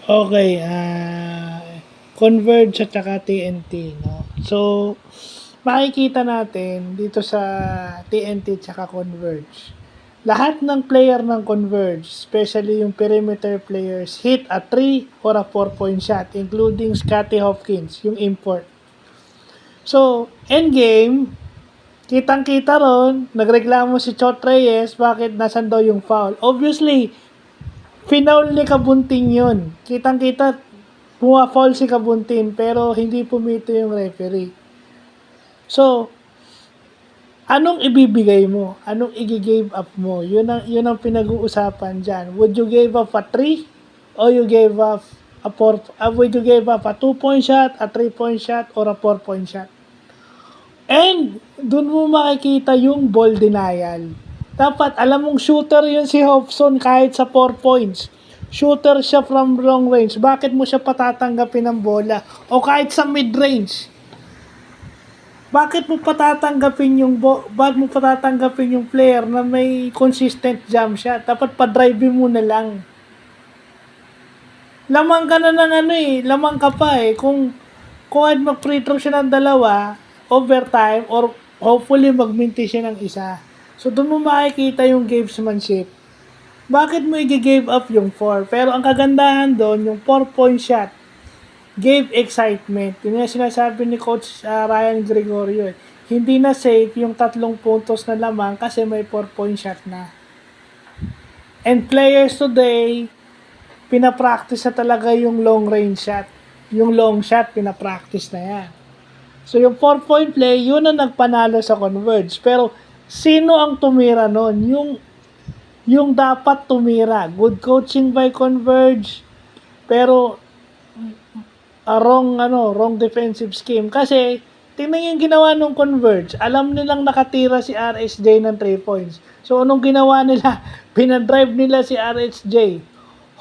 Okay, Converge at saka TNT, no? So, makikita natin dito sa TNT at saka Converge, lahat ng player ng Converge, especially yung perimeter players, hit a 3 or a 4-point shot, including Scottie Hopkins, yung import. So, endgame, kitang-kita ron, nagreklamo si Chot Reyes, bakit nasan daw yung foul. Obviously, Finaul ni Kabunting yun. Kitang-kita, puma-foul si Kabunting, pero hindi pumito yung referee. So, anong ibibigay mo? Anong i-give up mo? Yun ang pinag-uusapan dyan. Would you give up a 3? Or you gave up a 4? Would you give up a 2-point shot, a 3-point shot, or a 4-point shot? And, dun mo makikita yung ball denial. Dapat, alam mong shooter yun si Hobson kahit sa 4 points. Shooter siya from long range. Bakit mo siya patatanggapin ng bola? O kahit sa mid-range. Bakit mo patatanggapin yung player na may consistent jump shot? Dapat pa-drive mo na lang. Lamang ka na ng lamang ka pa eh. Kung mag-free throw siya ng 2, overtime, or hopefully magminti siya ng 1. So, doon mo makikita yung gamesmanship. Bakit mo i-give up yung 4? Pero ang kagandahan doon, yung 4-point shot, gave excitement. Yun yung sinasabi ni Coach Ryan Gregorio. Hindi na safe yung 3 puntos na lamang kasi may 4-point shot na. And players today, pinapractice na talaga yung long range shot. Yung long shot, pinapractice na yan. So, yung 4-point play, yun ang nagpanalo sa Converge. Pero, sino ang tumira nun? Yung dapat tumira. Good coaching by Converge. Pero, wrong defensive scheme. Kasi, tingnan yung ginawa ng Converge. Alam nilang nakatira si RSJ ng 3 points. So, anong ginawa nila? Pinadrive nila si RSJ.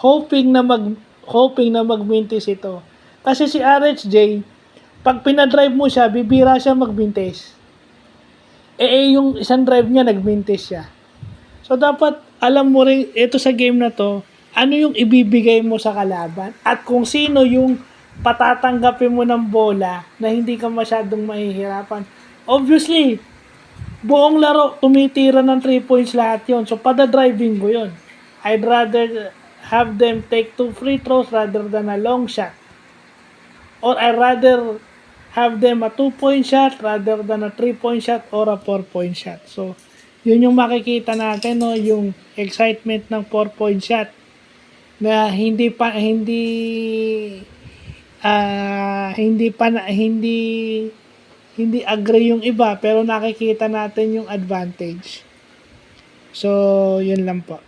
Hoping na magmintis ito. Kasi si RSJ, pag pinadrive mo siya, bibira siya magmintis. Yung isang drive niya, nagmintis siya. So, dapat alam mo rin, ito sa game na to, ano yung ibibigay mo sa kalaban at kung sino yung patatanggapin mo ng bola na hindi ka masyadong mahihirapan. Obviously, buong laro, tumitira ng 3 points lahat yon. So, pada-driving ko yon. I'd rather have them take 2 free throws rather than a long shot. Or I'd rather have them a 2-point shot rather than a 3-point shot or a 4-point shot. So, yun yung makikita natin, no, yung excitement ng 4-point shot na hindi agree yung iba pero nakikita natin yung advantage. So, yun lang po.